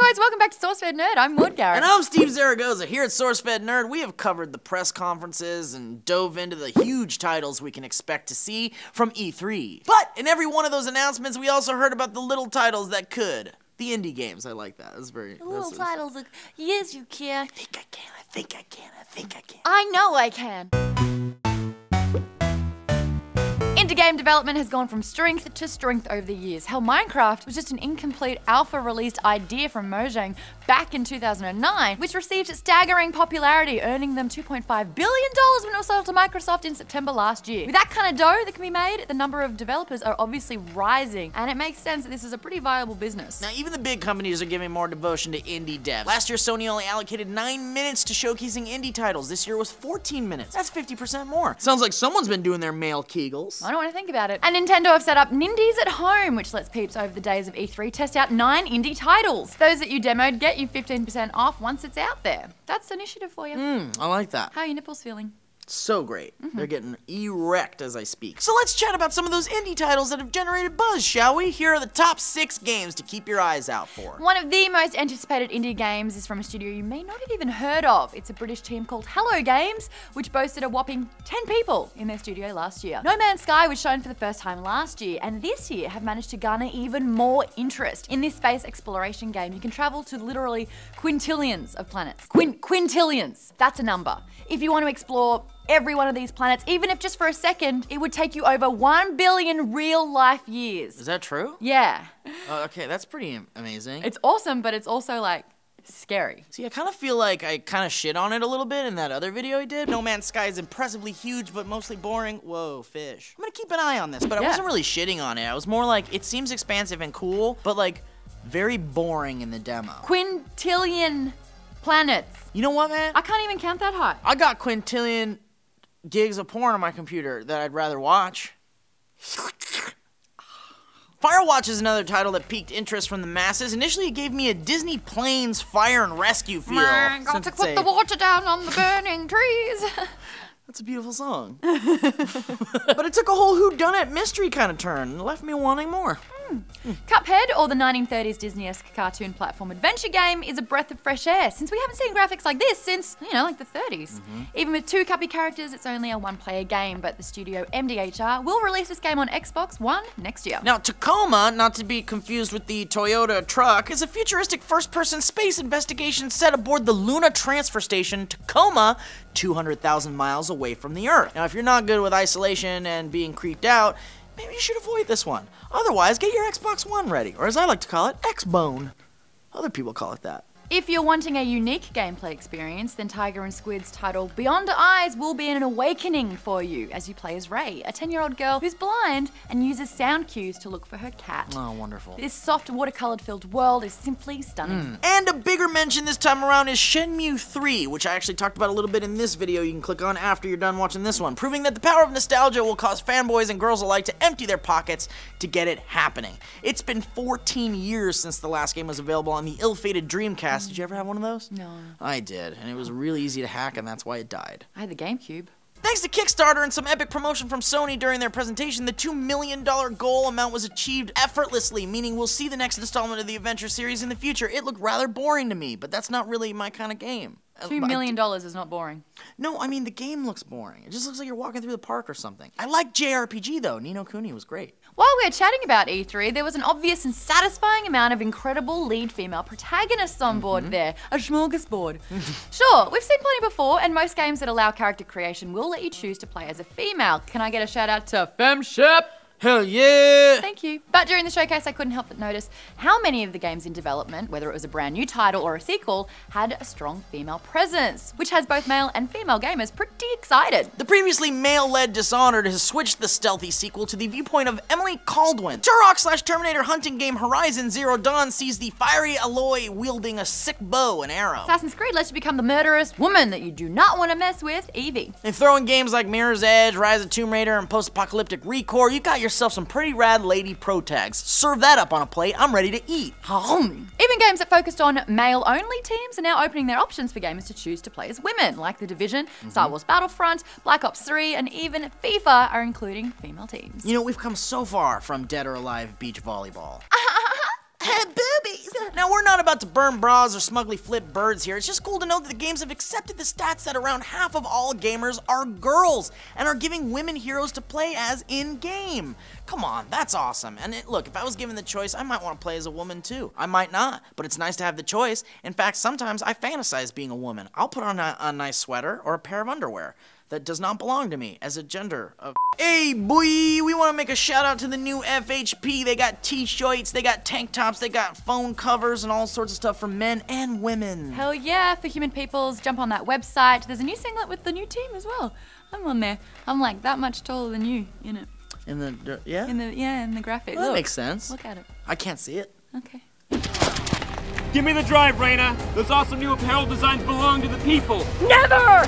guys, welcome back to SourceFedNERD. I'm Maud Garrett. And I'm Steve Zaragoza. Here at SourceFedNERD, we have covered the press conferences and dove into the huge titles we can expect to see from E3. But in every one of those announcements, we also heard about the little titles that could. The indie games, I like that. That's very... Little titles like, yes you can. I think I can, I think I can, I think I can. I know I can. Indie game development has gone from strength to strength over the years. Hell, Minecraft was just an incomplete alpha-released idea from Mojang back in 2009, which received staggering popularity, earning them $2.5 billion when it was sold to Microsoft in September last year. With that kind of dough that can be made, the number of developers are obviously rising, and it makes sense that this is a pretty viable business. Now, even the big companies are giving more devotion to indie devs. Last year, Sony only allocated 9 minutes to showcasing indie titles. This year was 14 minutes. That's 50% more. Sounds like someone's been doing their male Kegels. I don't want to think about it. And Nintendo have set up Nindies at Home, which lets peeps over the days of E3 test out 9 indie titles. Those that you demoed get you 15% off once it's out there. That's initiative for you. I like that. How are your nipples feeling? So great. They're getting erect as I speak. So let's chat about some of those indie titles that have generated buzz, shall we? Here are the top 6 games to keep your eyes out for. One of the most anticipated indie games is from a studio you may not have even heard of. It's a British team called Hello Games, which boasted a whopping 10 people in their studio last year. No Man's Sky was shown for the first time last year, and this year have managed to garner even more interest. In this space exploration game, you can travel to literally quintillions of planets. Quintillions. That's a number. If you want to explore every one of these planets, even if just for a second, it would take you over 1 billion real-life years. Is that true? Yeah. Okay, that's pretty amazing. It's awesome, but it's also like scary. See, I kind of feel like I kind of shit on it a little bit in that other video I did. No Man's Sky is impressively huge, but mostly boring. Whoa, fish. I'm gonna keep an eye on this, but I wasn't really shitting on it. I was more like, it seems expansive and cool, but like, very boring in the demo. Quintillion planets. You know what, man? I can't even count that high. I got quintillion gigs of porn on my computer that I'd rather watch. Firewatch is another title that piqued interest from the masses. Initially, it gave me a Disney Planes fire and rescue feel. Got to put the water down on the burning trees. That's a beautiful song. But it took a whole whodunit mystery kind of turn and left me wanting more. Cuphead, or the 1930s Disney-esque cartoon platform adventure game, is a breath of fresh air, since we haven't seen graphics like this since, you know, like the 30s. Even with 2 Cuppy characters, it's only a 1-player game, but the studio MDHR will release this game on Xbox One next year. Now, Tacoma, not to be confused with the Toyota truck, is a futuristic first-person space investigation set aboard the Luna transfer station, Tacoma, 200,000 miles away from the Earth. Now, if you're not good with isolation and being creeped out, maybe you should avoid this one. Otherwise, get your Xbox One ready, or as I like to call it, X-Bone. Other people call it that. If you're wanting a unique gameplay experience, then Tiger and Squid's title Beyond Eyes will be an awakening for you as you play as Ray, a 10-year-old girl who's blind and uses sound cues to look for her cat. Oh, wonderful. This soft watercolored filled world is simply stunning. And a bigger mention this time around is Shenmue 3, which I actually talked about a little bit in this video you can click on after you're done watching this one, proving that the power of nostalgia will cause fanboys and girls alike to empty their pockets to get it happening. It's been 14 years since the last game was available on the ill-fated Dreamcast. Did you ever have one of those? No. I did, and it was really easy to hack, and that's why it died. I had the GameCube. Thanks to Kickstarter and some epic promotion from Sony during their presentation, the $2 million goal amount was achieved effortlessly, meaning we'll see the next installment of the Adventure series in the future. It looked rather boring to me, but that's not really my kind of game. $2 million is not boring. No, I mean, the game looks boring. It just looks like you're walking through the park or something. I like JRPG, though. Ni no Kuni was great. While we're chatting about E3, there was an obvious and satisfying amount of incredible lead female protagonists on board there. A smorgasbord. Sure, we've seen plenty before, and most games that allow character creation will let you choose to play as a female. Can I get a shout out to Femship? Hell yeah! Thank you. But during the showcase, I couldn't help but notice how many of the games in development, whether it was a brand new title or a sequel, had a strong female presence, which has both male and female gamers pretty excited. The previously male-led Dishonored has switched the stealthy sequel to the viewpoint of Emily Caldwin. Turok/Terminator hunting game Horizon Zero Dawn sees the fiery Aloy wielding a sick bow and arrow. Assassin's Creed lets you become the murderous woman that you do not want to mess with, Evie. And throw in games like Mirror's Edge, Rise of Tomb Raider, and Post-Apocalyptic Recore, you got yourself some pretty rad lady pro tags. Serve that up on a plate, I'm ready to eat. Even games that focused on male-only teams are now opening their options for gamers to choose to play as women, like The Division, Star Wars Battlefront, Black Ops 3, and even FIFA are including female teams. You know, we've come so far from Dead or Alive beach volleyball. Boobies! Now, we're not about to burn bras or smugly flip birds here. It's just cool to know that the games have accepted the stats that around half of all gamers are girls and are giving women heroes to play as in-game. Come on, that's awesome. And look, if I was given the choice, I might want to play as a woman too. I might not, but it's nice to have the choice. In fact, sometimes I fantasize being a woman. I'll put on a nice sweater or a pair of underwear that does not belong to me as a gender of. Hey boy, we want to make a shout out to the new FHP. They got t-shirts, they got tank tops, they got phone covers and all sorts of stuff for men and women. Hell yeah, for human peoples, jump on that website. There's a new singlet with the new team as well. I'm on there. I'm like that much taller than you in it. In the, yeah? In the graphic. Well, Look. that makes sense. Look at it. I can't see it. Okay. Give me the drive, Raina. Those awesome new apparel designs belong to the people. Never!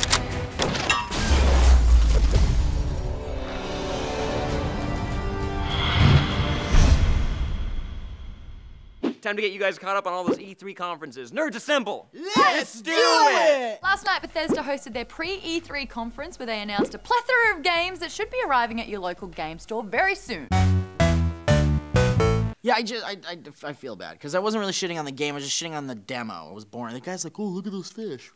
Time to get you guys caught up on all those E3 conferences. Nerds assemble! Let's do it! Last night, Bethesda hosted their pre-E3 conference where they announced a plethora of games that should be arriving at your local game store very soon. Yeah, I feel bad, because I wasn't really shitting on the game, I was just shitting on the demo. It was boring. The guy's like, oh, look at those fish.